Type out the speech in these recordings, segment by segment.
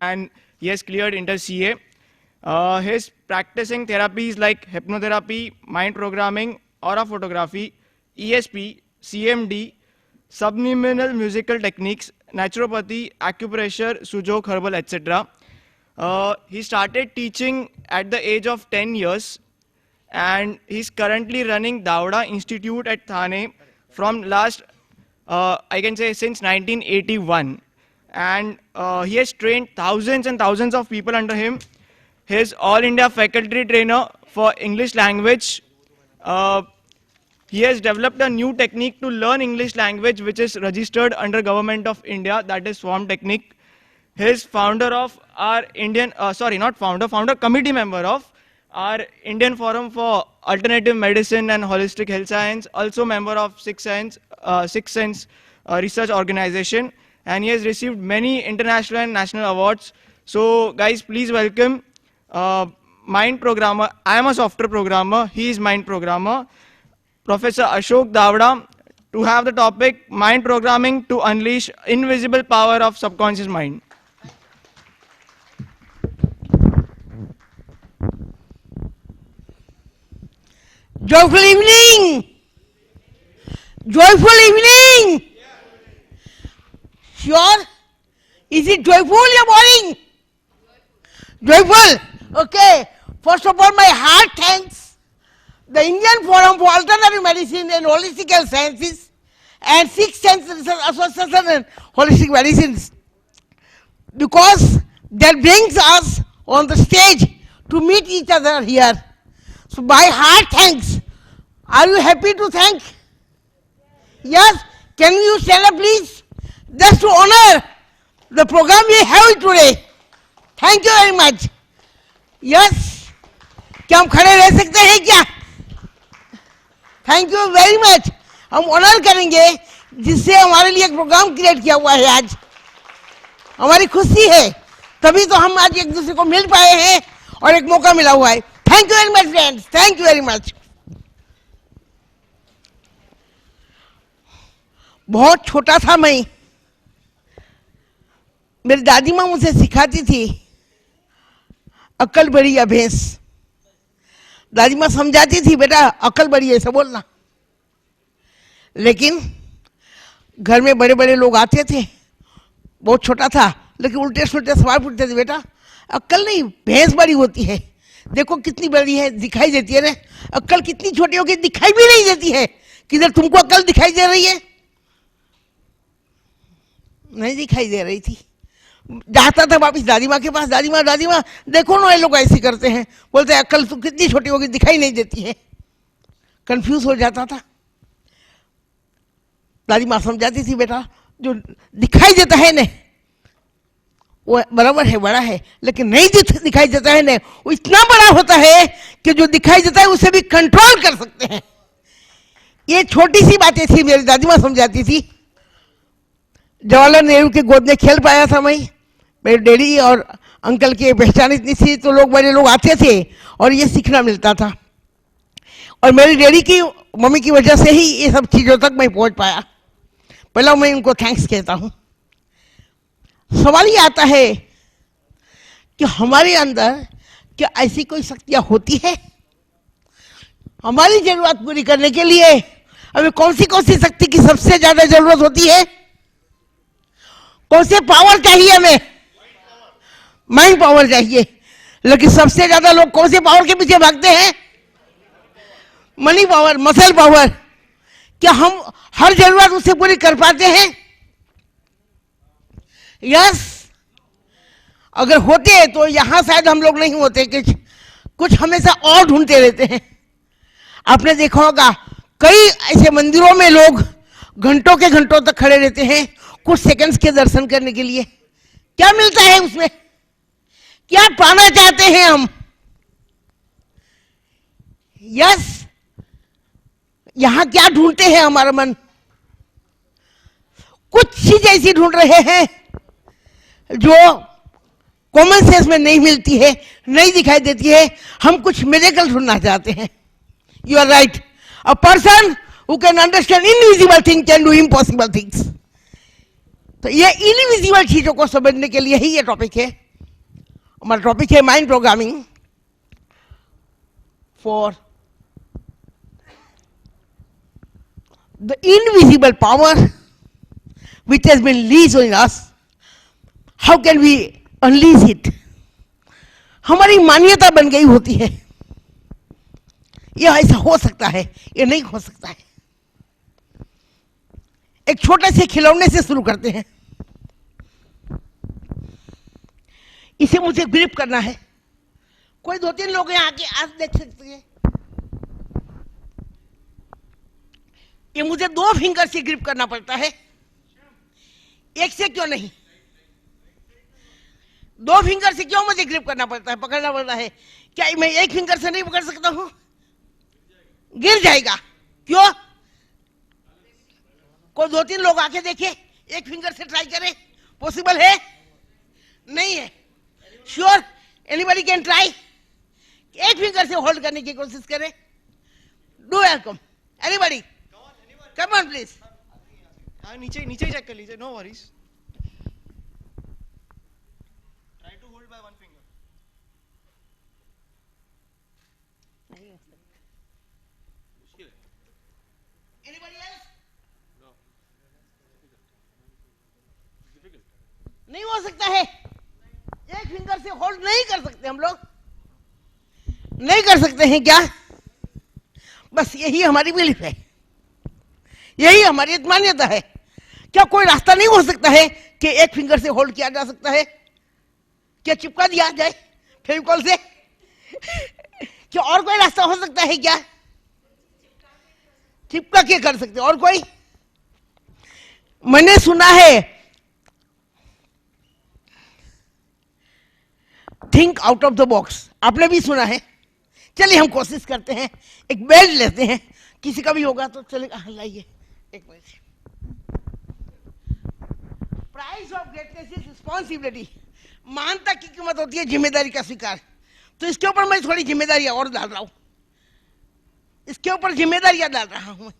and he has cleared inter CA. His practicing therapies like hypnotherapy, mind programming, aura photography, ESP, CMD, subliminal musical techniques, naturopathy, acupressure, sujok, herbal, etc. He started teaching at the age of 10 years, and he's currently running Dauda Institute at Thane from last, I can say, since 1981. And he has trained thousands and thousands of people under him. He's All India faculty trainer for English language. He has developed a new technique to learn English language, which is registered under Government of India, that is Swarm Technique. He is founder of our founder committee member of our Indian Forum for Alternative Medicine and Holistic Health Science, also member of Sixth Sense Research Organization, and he has received many international and national awards. So guys, please welcome Mind Programmer. I am a software programmer, he is Mind Programmer, Professor Ashok Davda, to have the topic Mind Programming to Unleash Invisible Power of Subconscious Mind. Joyful evening! Joyful evening! Sure? Is it joyful or boring? Joyful? Okay. First of all, my heart thanks the Indian Forum for Alternative Medicine and Holistic Health Sciences and Sixth Sense Research Association and Holistic Medicines, because that brings us on the stage to meet each other here. So my heart thanks. Are you happy to thank? Yes? Can you stand up please? Just to honor the program we have today. Thank you very much. Yes? क्या हम खड़े रह सकते हैं क्या? Thank you very much. हम honour करेंगे जिससे हमारे लिए एक प्रोग्राम क्रिएट किया हुआ है आज. हमारी खुशी है, तभी तो हम आज एक दूसरे को मिल पाए हैं और एक मौका मिला हुआ है. Thank you very much friends. Thank you very much. बहुत छोटा था मैं, मेरी दादी माँ मुझे सिखाती थी अक्ल बड़ी या भैंस. दादी माँ समझाती थी बेटा अक्ल बड़ी है ऐसा बोलना. लेकिन घर में बड़े बड़े लोग आते थे, बहुत छोटा था लेकिन उल्टे सुल्टे सवाल पूछते थे, बेटा अक्ल नहीं भैंस बड़ी होती है, देखो कितनी बड़ी है दिखाई देती है. अक्ल कितनी छोटी होगी दिखाई भी नहीं देती है. किधर तुमको अक्ल दिखाई दे रही है? नहीं दिखाई दे रही थी. जाता था वापिस दादी माँ के पास, दादी माँ देखो ना ये लोग ऐसे करते हैं, बोलते हैं अक्ल तो कितनी छोटी होगी दिखाई नहीं देती है. कंफ्यूज हो जाता था. दादी माँ समझाती थी बेटा जो दिखाई देता है ना वो बराबर है, बड़ा है, लेकिन नहीं दिखाई देता है ना वो इतना बड़ा होता है कि जो दिखाई देता है उसे भी कंट्रोल कर सकते हैं. ये छोटी सी बातें थी, मेरी दादी माँ समझाती थी. जवाहरलाल नेहरू के गोद में खेल पाया था मैं. मेरे डैडी और अंकल की पहचान इतनी थी तो लोग बड़े लोग आते थे और ये सीखना मिलता था. और मेरी डैडी की मम्मी की वजह से ही ये सब चीज़ों तक मैं पहुंच पाया. पहला मैं उनको थैंक्स कहता हूँ. सवाल ये आता है कि हमारे अंदर क्या ऐसी कोई शक्तियाँ होती है हमारी जरूरत पूरी करने के लिए? हमें कौन सी शक्ति की सबसे ज्यादा जरूरत होती है? कौन से पावर चाहिए हमें? माइंड पावर चाहिए. लेकिन सबसे ज्यादा लोग कौन से पावर के पीछे भागते हैं? Money power, muscle power. क्या हम हर जरूरत उससे पूरी कर पाते हैं? यस. अगर होते हैं तो यहां शायद हम लोग नहीं होते, कुछ हमेशा और ढूंढते रहते हैं. आपने देखा होगा कई ऐसे मंदिरों में लोग घंटों के घंटों तक खड़े रहते हैं कुछ सेकंड्स के दर्शन करने के लिए. क्या मिलता है उसमें? क्या पाना चाहते हैं हम? यस. यहां क्या ढूंढते हैं हमारा मन? कुछ चीज ऐसी ढूंढ रहे हैं जो कॉमन सेंस में नहीं मिलती है, नहीं दिखाई देती है. हम कुछ मिरेकल ढूंढना चाहते हैं. You are right. A person who can understand invisible thing can do impossible things. तो ये इनविजिबल चीजों को समझने के लिए ही ये टॉपिक है. हमारा टॉपिक है mind programming for the invisible power which has been leased in us. How can we unleash it? हमारी मान्यता बन गई होती है, यह ऐसा हो सकता है, ये नहीं हो सकता है। एक छोटे से खिलौने से शुरू करते हैं। इसे मुझे ग्रिप करना है। कोई 2-3 लोग यहाँ आके आज देख सकते हैं। ये मुझे 2 फिंगर से ग्रिप करना पड़ता है, एक से क्यों नहीं? 2 फिंगर से क्यों मुझे ग्रिप करना पड़ता है, पकड़ना पड़ता है? क्या मैं 1 फिंगर से नहीं पकड़ सकता हूं? गिर जाएगा। क्यों? कोई 2-3 लोग आके देखे, 1 फिंगर से ट्राई करे, पॉसिबल है? नहीं है। Sure? Anybody can try? 1 finger से होल्ड करने की कोशिश करे। Do welcome. Anybody? Come on please. हाँ, नीचे नीचे ही चेक कर लीजिए, no worries. Try to hold by 1 finger. Anybody else? नहीं हो सकता है। 1 फिंगर से होल्ड नहीं कर सकते हम लोग, नहीं कर सकते हैं क्या? बस यही हमारी बिलीफ है, यही हमारी मान्यता है। क्या कोई रास्ता नहीं हो सकता है कि 1 फिंगर से होल्ड किया जा सकता है? क्या चिपका दिया जाए फेविकॉल से? क्या और कोई रास्ता हो सकता है क्या? चिपका के कर सकते? और कोई? मैंने सुना है think out of the box, आपने भी सुना है। चलिए हम कोशिश करते हैं। एक बेल्ट लेते हैं, किसी का भी होगा तो चलेगा। लाइए एक minute. Price of greatness is responsibility. महानता की कीमत होती है जिम्मेदारी का स्वीकार। तो इसके ऊपर मैं थोड़ी जिम्मेदारियां और डाल रहा हूं, इसके ऊपर जिम्मेदारियां डाल रहा हूं।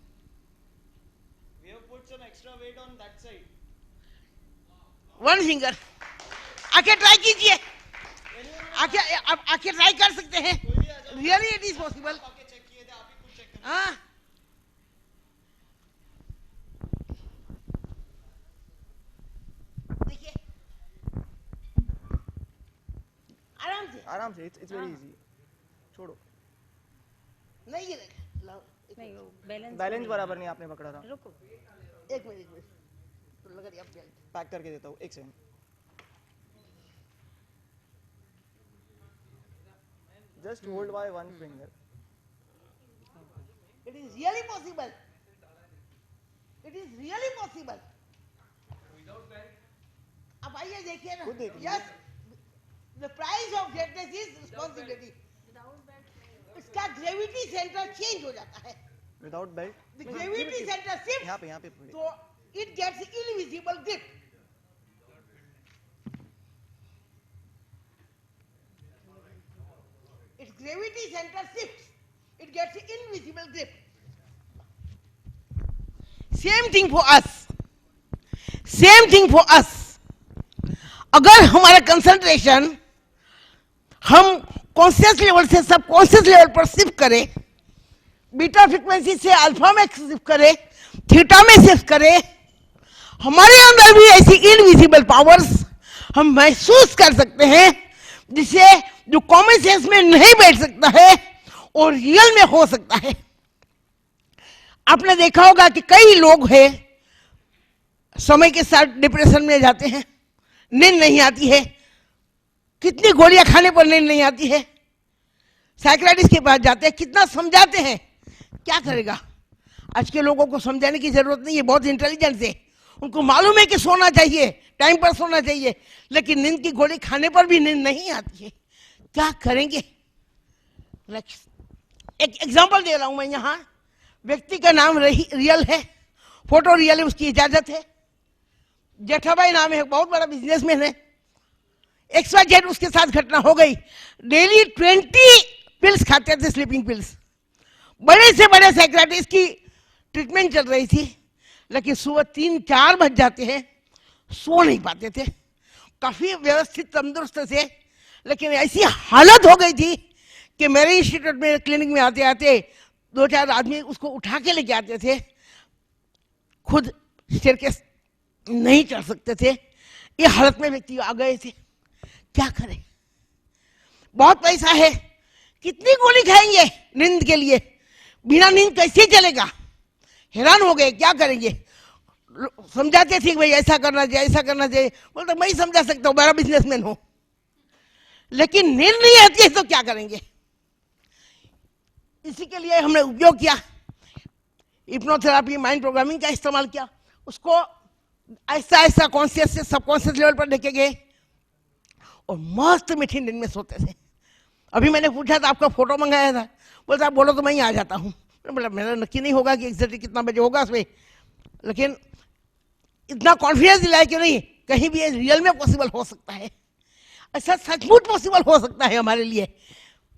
We have put some extra weight on that side. 1 finger. आके ट्राई कीजिए, आके ट्राई कर सकते हैं। Really it is possible. आके चेक किए थे, आप ही खुद चेक कर। हाँ, देखिए आराम से, इट्स वेरी इजी। छोड़ो, नहीं गिरेगा। लाओ, नहीं वो बैलेंस बैलेंस बराबर नहीं आपने पकड़ा था। रुको। एक मिनट तो लगा दिया बेल्ट। पैक करके देता हूँ, 1 second. Just hold by 1 finger. It is really possible, it is really possible. अब आइए देखिए ना। खुद देखिए। Yes, the price of greatness is responsibility. इसका ग्रेविटी सेंटर चेंज हो जाता है। Without belt, the gravity center shift, यहाँ पे तो it gets invisible grip. its gravity center shifts, it gets invisible grip. Same thing for us, same thing for us. अगर हमारा concentration हम कॉन्शियस लेवल से सब कॉन्शियस लेवल पर shift करें, बीटा फ्रीक्वेंसी से अल्फा में शिफ्ट करें, थीटा में शिफ्ट करें, हमारे अंदर भी ऐसी इनविजिबल पावर्स हम महसूस कर सकते हैं, जिसे जो कॉमन सेंस में नहीं बैठ सकता है और रियल में हो सकता है। आपने देखा होगा कि कई लोग हैं समय के साथ डिप्रेशन में जाते हैं, नींद नहीं आती है, कितनी गोलियां खाने पर नींद नहीं आती है, साइकियाट्रिस्ट के पास जाते हैं, कितना समझाते हैं, क्या करेगा? आज के लोगों को समझाने की जरूरत नहीं है, बहुत इंटेलिजेंट है, उनको मालूम है कि सोना चाहिए, टाइम पर सोना चाहिए, लेकिन नींद की गोली खाने पर भी नींद नहीं आती है। क्या करेंगे? एक एग्जांपल दे रहा हूं मैं। यहां व्यक्ति का नाम रियल है, फोटो रियल है, उसकी इजाजत है। जेठाबाई नाम है, बहुत बड़ा बिजनेसमैन है। XYZ उसके साथ घटना हो गई। डेली 20 पिल्स खाते थे, स्लीपिंग पिल्स। बड़े से बड़े साइकियाट्रिस्ट की ट्रीटमेंट चल रही थी, लेकिन सुबह 3-4 बज जाते हैं, सो नहीं पाते थे। काफी व्यवस्थित तंदुरुस्त थे, लेकिन ऐसी हालत हो गई थी कि मेरे इंस्टीट्यूट में क्लिनिक में आते आते 2-4 आदमी उसको उठा के लेके आते थे, खुद स्टेयरकेस नहीं चढ़ सकते थे। ये हालत में व्यक्ति आ गए थे। क्या करें, बहुत पैसा है, कितनी गोली खाएंगे नींद के लिए, बिना नींद कैसे चलेगा, हैरान हो गए, क्या करेंगे। समझाते थे भाई ऐसा करना चाहिए, ऐसा करना चाहिए। बोलते मैं ही समझा सकता हूँ, बड़ा बिजनेसमैन हूं, लेकिन नींद नहीं आती है तो क्या करेंगे। इसी के लिए हमने उपयोग किया, हिप्नोथेरापी, माइंड प्रोग्रामिंग का इस्तेमाल किया। उसको ऐसा ऐसा कॉन्शियस से सबकॉन्शियस लेवल पर लेके गए और मस्त मीठी नींद में सोते थे। अभी मैंने पूछा था आपका फोटो मंगाया था, बोलता आप बोलो तो मैं ही आ जाता हूँ। बोला मेरा नक्की नहीं होगा कि एग्जैक्टली कितना बजे होगा उसमें, लेकिन इतना कॉन्फिडेंस दिलाया कि नहीं कहीं भी रियल में पॉसिबल हो सकता है। ऐसा सचमुच पॉसिबल हो सकता है हमारे लिए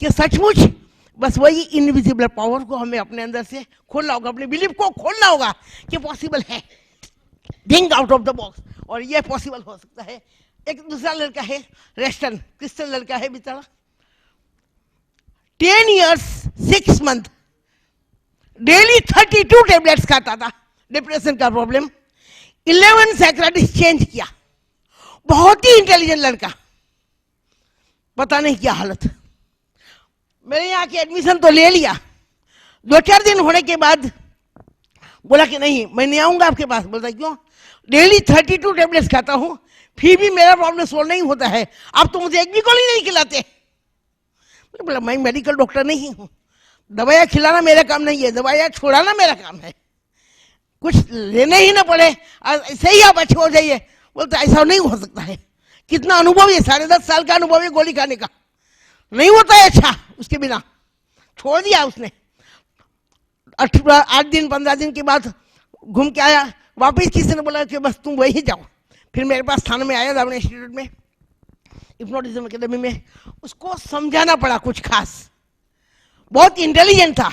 कि सचमुच बस वही इनविजिबल पावर को हमें अपने अंदर से खोलना होगा, अपने बिलीफ को खोलना होगा कि पॉसिबल है। Think out of the box, और ये पॉसिबल हो सकता है। एक दूसरा लड़का है रेस्टन, क्रिस्टन लड़का है बेचारा, 10 years 6 months डेली 32 टेबलेट्स खाता था, डिप्रेशन का प्रॉब्लम। 11 साइकियाट्रिस्ट चेंज किया, बहुत ही इंटेलिजेंट लड़का, पता नहीं क्या हालत। मेरे यहाँ के एडमिशन तो ले लिया, 2-4 दिन होने के बाद बोला कि नहीं मैं नहीं आऊंगा आपके पास। बोलता क्यों, डेली 32 टेबलेट्स खाता हूं फिर भी मेरा प्रॉब्लम सोल्व नहीं होता है, आप तो मुझे एक भी गोली नहीं खिलाते। बोला मैं मेडिकल डॉक्टर नहीं हूं, दवाइयाँ खिलाना मेरा काम नहीं है, दवाइयाँ छोड़ाना मेरा काम है, कुछ लेने ही ना पड़े ऐसे ही आप अच्छे हो जाइए। बोलते ऐसा नहीं हो सकता है, कितना अनुभव है, 10.5 साल का अनुभव है गोली खाने का, नहीं होता है अच्छा उसके बिना। छोड़ दिया उसने। 8 दिन 15 दिन के बाद घूम के आया वापिस, किसी ने बोला कि बस तुम वही जाओ। फिर मेरे पास थाने में आया था अपने इंस्टीट्यूट में, हिप्नोटिज्म एकेडमी में। उसको समझाना पड़ा कुछ खास, बहुत इंटेलिजेंट था।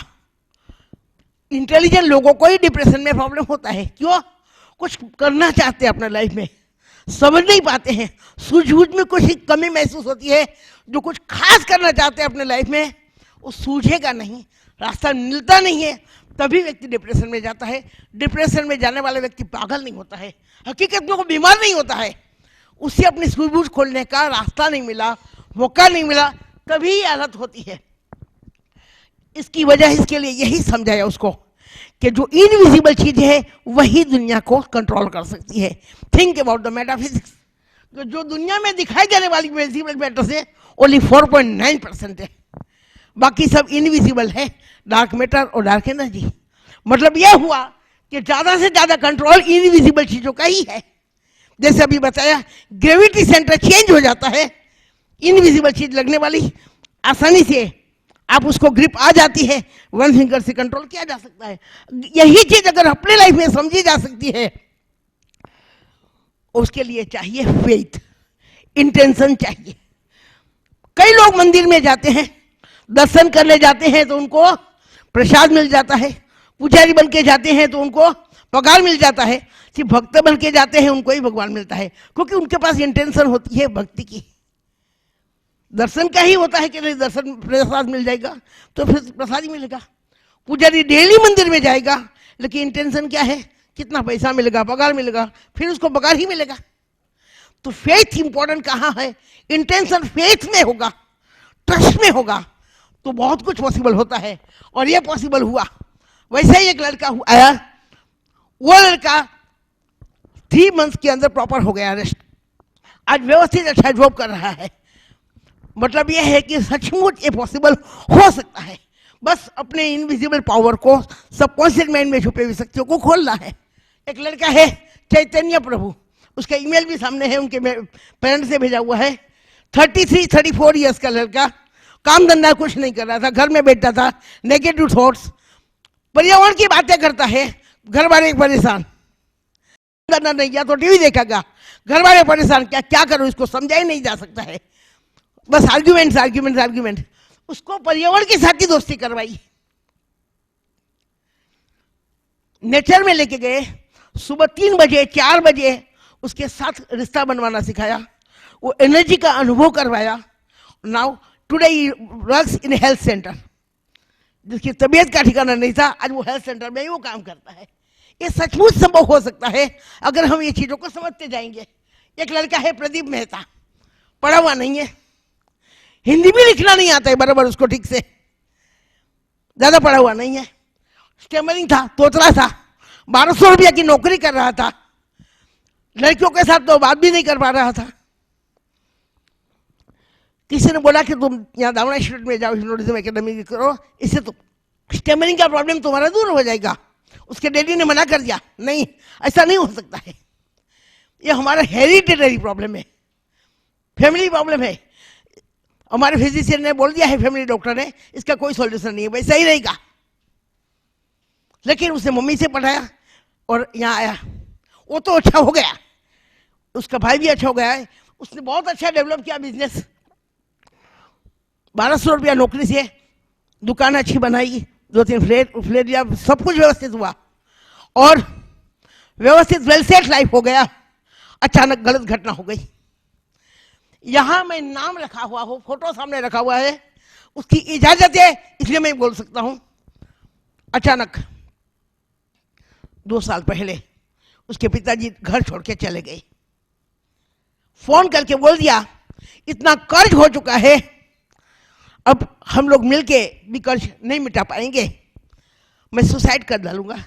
इंटेलिजेंट लोगों को ही डिप्रेशन में प्रॉब्लम होता है। क्यों, कुछ करना चाहते हैं अपने लाइफ में, समझ नहीं पाते हैं, सूझबूझ में कुछ कमी महसूस होती है। जो कुछ खास करना चाहते हैं अपने लाइफ में वो सूझेगा नहीं, रास्ता मिलता नहीं है, तभी व्यक्ति डिप्रेशन में जाता है। डिप्रेशन में जाने वाला व्यक्ति पागल नहीं होता है, हकीकत में वो बीमार नहीं होता है, उसे अपनी सूझबूझ खोलने का रास्ता नहीं मिला, मौका नहीं मिला, तभी ये हालत होती है। इसकी वजह इसके लिए यही समझाया उसको कि जो इनविजिबल चीज है वही दुनिया को कंट्रोल कर सकती है। Think about the metaphysics. जो दुनिया में दिखाई जाने वाली विजिबल मैटर से ओनली 4.9% है, बाकी सब इनविजिबल है, डार्क मैटर और डार्क एनर्जी। मतलब यह हुआ कि ज्यादा से ज्यादा कंट्रोल इनविजिबल चीजों का ही है। जैसे अभी बताया, ग्रेविटी सेंटर चेंज हो जाता है, इनविजिबल चीज लगने वाली आसानी से आप उसको ग्रिप आ जाती है, 1 फिंगर से कंट्रोल किया जा सकता है। यही चीज अगर अपने लाइफ में समझी जा सकती है, उसके लिए चाहिए फेथ, इंटेंशन चाहिए। कई लोग मंदिर में जाते हैं, दर्शन करने जाते हैं तो उनको प्रसाद मिल जाता है, पुजारी बन के जाते हैं तो उनको पगार मिल जाता है, सिर्फ भक्त बन के जाते हैं उनको ही भगवान मिलता है, क्योंकि उनके पास इंटेंशन होती है भक्ति की। दर्शन का ही होता है कि नहीं दर्शन प्रसाद मिल जाएगा तो फिर प्रसाद ही मिलेगा। पुजारी डेली मंदिर में जाएगा, लेकिन इंटेंशन क्या है, कितना पैसा मिलेगा, पगार मिलेगा, फिर उसको पगार ही मिलेगा। तो फेथ इंपॉर्टेंट कहाँ है, इंटेंशन फेथ में होगा, ट्रस्ट में होगा, तो बहुत कुछ पॉसिबल होता है। और ये पॉसिबल हुआ। वैसे ही एक लड़का आया, वो लड़का 3 मंथ्स के अंदर प्रॉपर हो गया रेस्ट, आज व्यवस्थित अच्छा जॉब कर रहा है। मतलब यह है कि सचमुच ये पॉसिबल हो सकता है, बस अपने इनविजिबल पावर को, सबकॉन्शियस माइंड में छुपे हुई शक्तियों को खोलना है। एक लड़का है चैतन्य प्रभु, उसका ईमेल भी सामने है, उनके पेरेंट्स से भेजा हुआ है। 33-34 ईयर्स का लड़का, काम धंधा कुछ नहीं कर रहा था, घर में बैठता था, नेगेटिव थॉट्स, पर्यावरण की बातें करता है, घर वाले परेशान, करना नहीं, या तो टीवी देखेगा, घर वाले परेशान, क्या क्या करूं, इसको समझा ही नहीं जा सकता है, बस आर्ग्यूमेंट। उसको पर्यावरण के साथ ही दोस्ती करवाई, नेचर में लेके गए, सुबह 3 बजे 4 बजे उसके साथ रिश्ता बनवाना सिखाया, वो एनर्जी का अनुभव करवाया, now today he works in health centre. जिसकी तबीयत का ठिकाना नहीं था, आज वो हेल्थ सेंटर में ही वो काम करता है। ये सचमुच संभव हो सकता है अगर हम ये चीज़ों को समझते जाएंगे। एक लड़का है प्रदीप मेहता, पढ़ा हुआ नहीं है, हिंदी भी लिखना नहीं आता है बराबर उसको ठीक से, ज़्यादा पढ़ा हुआ नहीं है, स्टेमरिंग था, तोतला था, 1200 रुपया की नौकरी कर रहा था, लड़कियों के साथ तो बात भी नहीं कर पा रहा था। किसी ने बोला कि तुम यहाँ दावना इंस्टीट्यूट में जाओ, हिप्नोटिज्म एकेडमी करो, इससे तो स्टेमरिंग का प्रॉब्लम तुम्हारा दूर हो जाएगा। उसके डैडी ने मना कर दिया, नहीं ऐसा नहीं हो सकता है, ये हमारा हेरिडिटरी प्रॉब्लम है, फैमिली प्रॉब्लम है। हमारे फिजिशियन ने बोल दिया है, फैमिली डॉक्टर ने, इसका कोई सॉल्यूशन नहीं है, वैसा ही रहेगा। लेकिन उसने मम्मी से पढ़ाया और यहाँ आया, वो तो अच्छा हो गया, उसका भाई भी अच्छा हो गया है, उसने बहुत अच्छा डेवलप किया बिजनेस। 1200 रुपया नौकरी से दुकान अच्छी बनाई, 2-3 फ्लैट लिया, सब कुछ व्यवस्थित हुआ और व्यवस्थित वेल सेट लाइफ हो गया। अचानक गलत घटना हो गई। यहां मैं नाम रखा हुआ हूं, फोटो सामने रखा हुआ है, उसकी इजाजत है इसलिए मैं बोल सकता हूं। अचानक 2 साल पहले उसके पिताजी घर छोड़ के चले गए। फोन करके बोल दिया, इतना कर्ज हो चुका है, अब हम लोग मिलके भी कर्ज नहीं मिटा पाएंगे, मैं सुसाइड कर डालूंगा,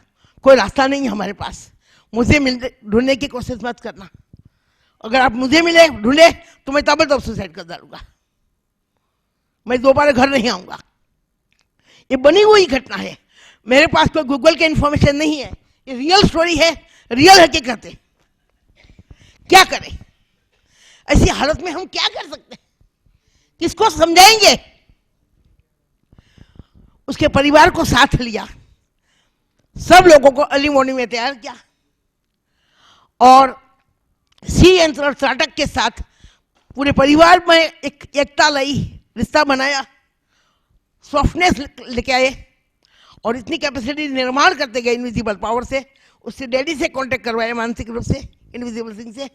कोई रास्ता नहीं है हमारे पास, मुझे ढूंढने की कोशिश मत करना, अगर आप मुझे मिले ढूंढे तो मैं ताबड़तोड़ सुसाइड कर डालूंगा, मैं दोबारा घर नहीं आऊंगा। ये बनी हुई घटना है, मेरे पास कोई गूगल के इंफॉर्मेशन नहीं है, ये रियल स्टोरी है, रियल हकीकत है। क्या करें ऐसी हालत में, हम क्या कर सकते हैं, किसको समझाएंगे? उसके परिवार को साथ लिया, सब लोगों को अर्ली मॉर्निंग में तैयार किया और सी यंत्र और त्राटक के साथ पूरे परिवार में एक एकता लाई, रिश्ता बनाया, सॉफ्टनेस लेके आए और इतनी कैपेसिटी निर्माण करते गए इनविजिबल पावर से। उससे डैडी से कांटेक्ट करवाया मानसिक रूप से, इनविजिबल सिंह से।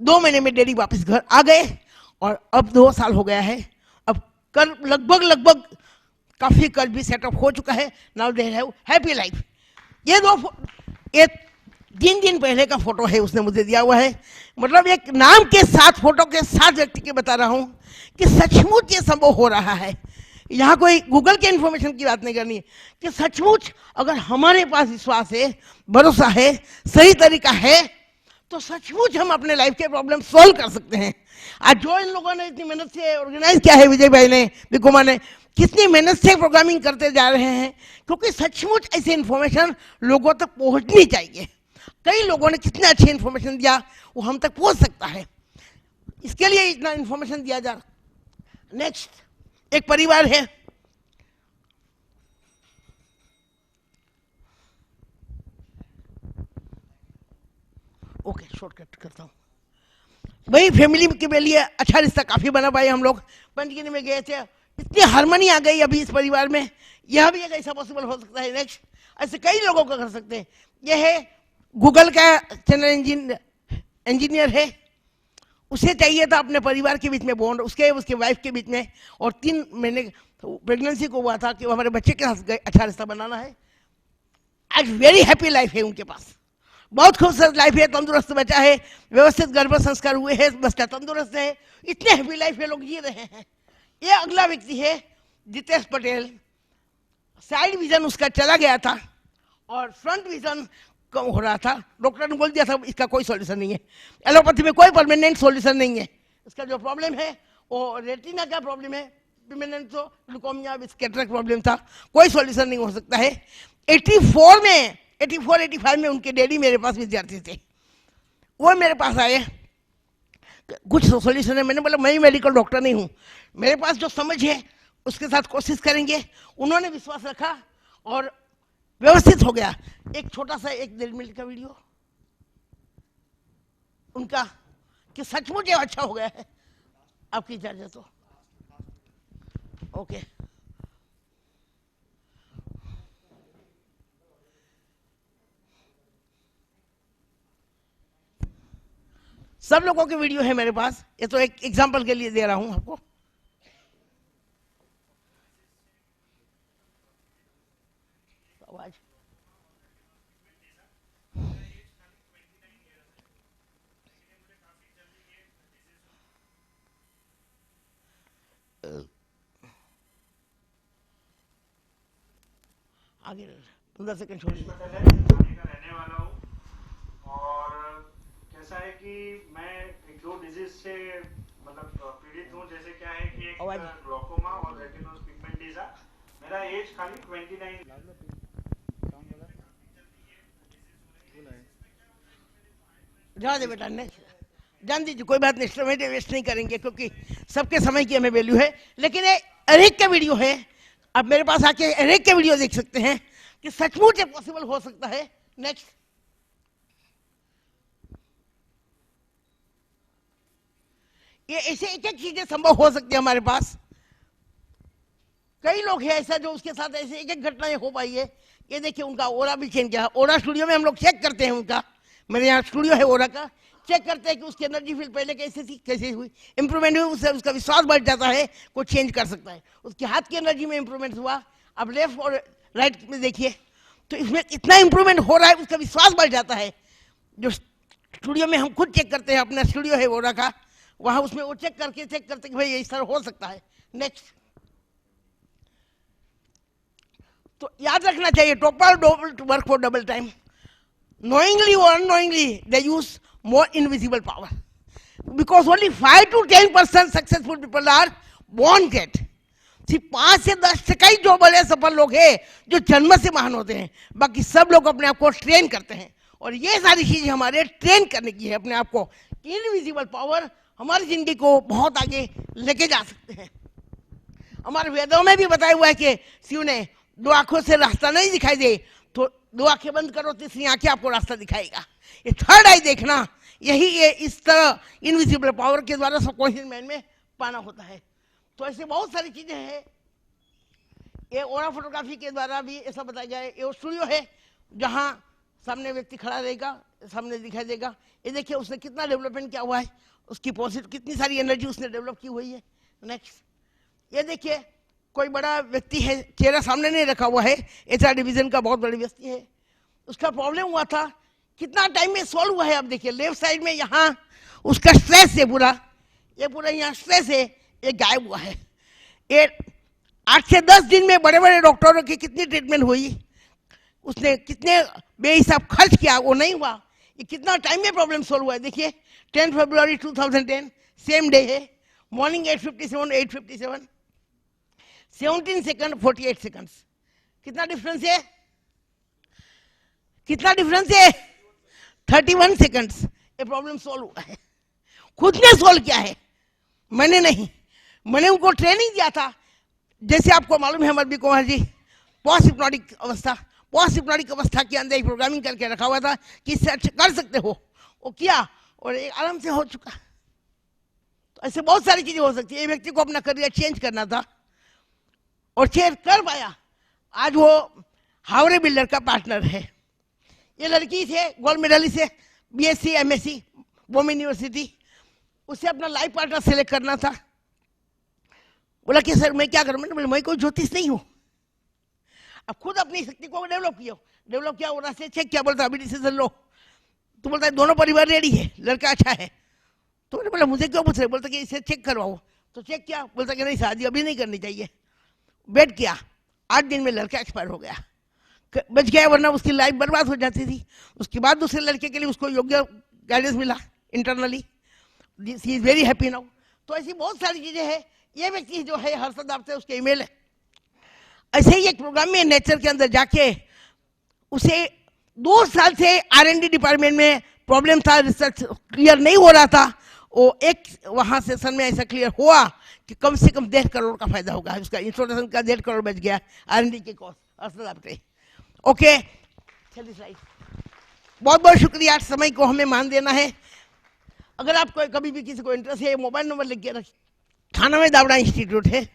2 महीने में डैडी वापस घर आ गए और अब 2 साल हो गया है। अब कर लगभग काफी कर्ज भी सेटअप हो चुका है। Now they have happy life. ये 3 दिन पहले का फोटो है, उसने मुझे दिया हुआ है। मतलब एक नाम के साथ, फोटो के साथ व्यक्ति के बता रहा हूं कि सचमुच ये संभव हो रहा है। यहाँ कोई गूगल के इंफॉर्मेशन की बात नहीं करनी है, कि सचमुच अगर हमारे पास विश्वास है, भरोसा है, सही तरीका है, तो सचमुच हम अपने लाइफ के प्रॉब्लम सॉल्व कर सकते हैं। आज जो इन लोगों ने इतनी मेहनत से ऑर्गेनाइज किया है, विजय भाई ने, विकुमार ने, कितनी मेहनत से प्रोग्रामिंग करते जा रहे हैं, क्योंकि सचमुच ऐसी इंफॉर्मेशन लोगों तक पहुंचनी चाहिए। कई लोगों ने कितने अच्छी इंफॉर्मेशन दिया, वो हम तक पहुंच सकता है, इसके लिए इतना इंफॉर्मेशन दिया जा रहा। नेक्स्ट एक परिवार है, ओके शॉर्टकट करता हूं। वही फैमिली के लिए अच्छा रिश्ता काफी बना पाए हम लोग। पंचगिरी में गए थे, इतनी हारमोनी आ गई अभी इस परिवार में, यह भी एक ऐसा पॉसिबल हो सकता है। नेक्स्ट ऐसे कई लोगों को कर सकते हैं। यह है गूगल का चैनल इंजीनियर है, उसे चाहिए था अपने परिवार के बीच में बॉन्ड, उसके वाइफ के बीच में, और 3 महीने प्रेगनेंसी को हुआ था कि हमारे बच्चे के साथ अच्छा रिश्ता बनाना है। आज वेरी हैप्पी लाइफ है उनके पास, बहुत खूबसूरत लाइफ है, तंदुरुस्त बच्चा है, व्यवस्थित गर्भ संस्कार हुए हैं, बच्चा तंदुरुस्त है, इतने हैप्पी लाइफ है, लोग जी रहे हैं। ये अगला व्यक्ति है जितेश पटेल। साइड विजन उसका चला गया था और फ्रंट विजन कम हो रहा था। डॉक्टर ने बोल दिया था इसका कोई सॉल्यूशन नहीं है, एलोपैथी में कोई परमानेंट सॉल्यूशन नहीं है। इसका जो प्रॉब्लम है वो रेटिना का प्रॉब्लम है, परमानेंट तो ग्लूकोमिया विद कैटरेक्ट प्रॉब्लम था, कोई सॉल्यूशन नहीं हो सकता है। 84-85 में उनके डैडी मेरे पास विद्यार्थी थे, वो मेरे पास आए, कुछ सॉल्यूशन है। मैंने बोला मैं मेडिकल डॉक्टर नहीं हूँ, मेरे पास जो समझ है उसके साथ कोशिश करेंगे। उन्होंने विश्वास रखा और व्यवस्थित हो गया। एक छोटा सा 1-1.5 मिनट का वीडियो उनका कि सचमुच ये अच्छा हो गया है। आपकी इजाजत हो, ओके। सब लोगों के वीडियो है मेरे पास, ये तो एक एग्जांपल के लिए दे रहा हूं आपको। आवाज आगे 15 सेकंड छोड़िए। थाने का रहने वाला हूँ और कैसा है कि मैं एक दो डिजीज से मतलब पीड़ित हूँ। जैसे क्या है कि एक आवाज ग्लोकोमा और रेटिनोस पिगमेंटोसा। मेरा एज खाली 29। जाने दे बेटा, नेक्स्ट जान दीजिए, कोई बात नहीं, समय वेस्ट नहीं करेंगे क्योंकि सबके समय की हमें वैल्यू है। लेकिन ये अरेक का वीडियो है, आप मेरे पास आके अरेक का वीडियो देख सकते हैं कि सचमुच ये पॉसिबल हो सकता है। नेक्स्ट, ये ऐसे एक एक चीजें संभव हो सकती है हमारे पास। कई लोग हैं ऐसा जो उसके साथ ऐसे एक एक घटनाएं हो पाई है। ये देखिए उनका ओरा भी चेंज किया। ओरा स्टूडियो में हम लोग चेक करते हैं उनका, मेरे यहाँ स्टूडियो है ओरा का, चेक करते हैं कि उसकी एनर्जी फील्ड पहले कैसे थी कैसे हुई, इंप्रूवमेंट हुई, उससे उसका विश्वास बढ़ जाता है, कोई चेंज कर सकता है। उसके हाथ की एनर्जी में इंप्रूवमेंट हुआ, अब लेफ्ट और राइट में देखिए तो इसमें इतना इंप्रूवमेंट हो रहा है, उसका विश्वास बढ़ जाता है। जो स्टूडियो में हम खुद चेक करते हैं, अपना स्टूडियो है ओरा का, वहां उसमें वो चेक करते कि भाई इस तरह हो सकता है। नेक्स्ट, तो याद रखना चाहिए टोपल डोबल work for double time. Knowingly or unknowingly, they use more invisible power because only 5 to 10% successful people are born that. सिर्फ 5 से 10% ही जो बड़े सफल लोग हैं जो जन्म से महान होते हैं, बाकी सब लोग अपने आप को ट्रेन करते हैं। और ये सारी चीजें हमारे ट्रेन करने की है अपने आप को। इनविजिबल पावर हमारी जिंदगी को बहुत आगे लेके जा सकते हैं। हमारे वेदों में भी बताया हुआ है कि शिव ने 2 आंखों से रास्ता नहीं दिखाई दे तो 2 आंखें बंद करो, तीसरी आंखें आपको रास्ता दिखाएगा। ये थर्ड आई देखना, यही ये इस तरह इनविजिबल पावर के द्वारा सबकॉन्शियस माइंड में पाना होता है। तो ऐसे बहुत सारी चीजें हैं। ये ओरा फोटोग्राफी के द्वारा भी ऐसा बताया गया है। ये स्टूडियो है जहाँ सामने व्यक्ति खड़ा रहेगा, सामने दिखाई देगा। ये देखिए उसने कितना डेवलपमेंट किया हुआ है, उसकी पॉजिटिव कितनी सारी एनर्जी उसने डेवलप की हुई है। नेक्स्ट, ये देखिए कोई बड़ा व्यक्ति है, चेहरा सामने नहीं रखा हुआ है, HR डिवीजन का बहुत बड़ा व्यक्ति है। उसका प्रॉब्लम हुआ था, कितना टाइम में सॉल्व हुआ है। आप देखिए लेफ्ट साइड में यहाँ उसका स्ट्रेस है पूरा, ये पूरा यहाँ स्ट्रेस है, ये गायब हुआ है। ये 8 से 10 दिन में बड़े बड़े डॉक्टरों की कितनी ट्रीटमेंट हुई, उसने कितने बेहिसाब खर्च किया, वो नहीं हुआ। ये कितना टाइम में प्रॉब्लम सॉल्व हुआ है। देखिए 10 फरवरी 2010 सेम डे है, मॉर्निंग 8:57 17 सेकंड 48 सेकंड्स। कितना डिफरेंस है, कितना डिफरेंस है, 31 सेकंड्स। ये प्रॉब्लम सॉल्व हुआ है, खुद ने सॉल्व किया है, मैंने नहीं। मैंने उनको ट्रेनिंग दिया था। जैसे आपको मालूम है अमरबी कुमार जी, पोस्ट हिप्नोटिक अवस्था के अंदर एक प्रोग्रामिंग करके रखा हुआ था कि इससे कर सकते हो, वो किया और एक आराम से हो चुका। तो ऐसे बहुत सारी चीजें हो सकती है। एक व्यक्ति को अपना करियर चेंज करना था और चेंज कर पाया। आज वो हावड़े बिल्डर का पार्टनर है। ये लड़की थे गोल्ड मेडलिस्ट है, BSc MSc वुमेन यूनिवर्सिटी। उसे अपना लाइफ पार्टनर सेलेक्ट करना था। बोला कि सर मैं क्या करूं, मैंने बोला मैं कोई ज्योतिष नहीं हूं। अब खुद अपनी शक्ति को डेवलप किया और रास्ते चेक किया, बोलता अभी डिसीजन लो। तो बोलता है दोनों परिवार रेडी है, लड़का अच्छा है। तो मैंने बोला मुझे क्यों पूछ रहे, बोलता कि इसे चेक करवाओ। तो चेक किया, बोलता कि नहीं शादी अभी नहीं करनी चाहिए। वेट किया, 8 दिन में लड़का एक्सपायर हो गया, बच गया, वरना उसकी लाइफ बर्बाद हो जाती थी। उसके बाद दूसरे लड़के के लिए उसको योग्य गाइडेंस मिला internally, she is very happy now. तो ऐसी बहुत सारी चीजें हैं। ये व्यक्ति जो है हर्षद आपसे उसके ईमेल है। ऐसे ही एक प्रोग्राम में नेचर के अंदर जाके उसे 2 साल से R&D डिपार्टमेंट में प्रॉब्लम था, रिसर्च क्लियर नहीं हो रहा था। वो एक वहां सेशन में ऐसा क्लियर हुआ कि कम से कम 1.5 करोड़ का फायदा होगा। उसका इंस्टॉलेशन का 1.5 करोड़ बच गया R&D के कॉस्ट हर्षद आपसे। ओके, चलिए स्लाइड। बहुत बहुत शुक्रिया, समय को हमें मान देना है। अगर आपको कभी भी किसी को इंटरेस्ट है, मोबाइल नंबर लिख के रखिए। थाना में दावड़ा इंस्टीट्यूट है,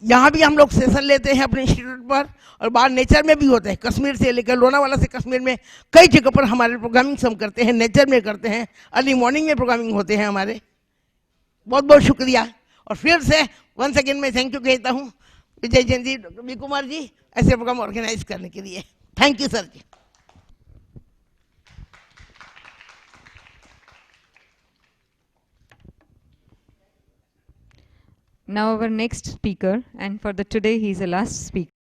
यहाँ भी हम लोग सेशन लेते हैं अपने इंस्टीट्यूट पर, और बाहर नेचर में भी होते हैं। कश्मीर से लेकर लोनावाला से कश्मीर में कई जगह पर हमारे प्रोग्रामिंग हम करते हैं, नेचर में करते हैं, अर्ली मॉर्निंग में प्रोग्रामिंग होते हैं हमारे। बहुत बहुत शुक्रिया। और फिर से वंस अगेन मैं थैंक यू कहता हूँ विजय जैन जी, डॉक्टर बी कुमार जी, ऐसे प्रोग्राम ऑर्गेनाइज करने के लिए। Thank you sir ji. Now our next speaker, and for the today he is the last speaker.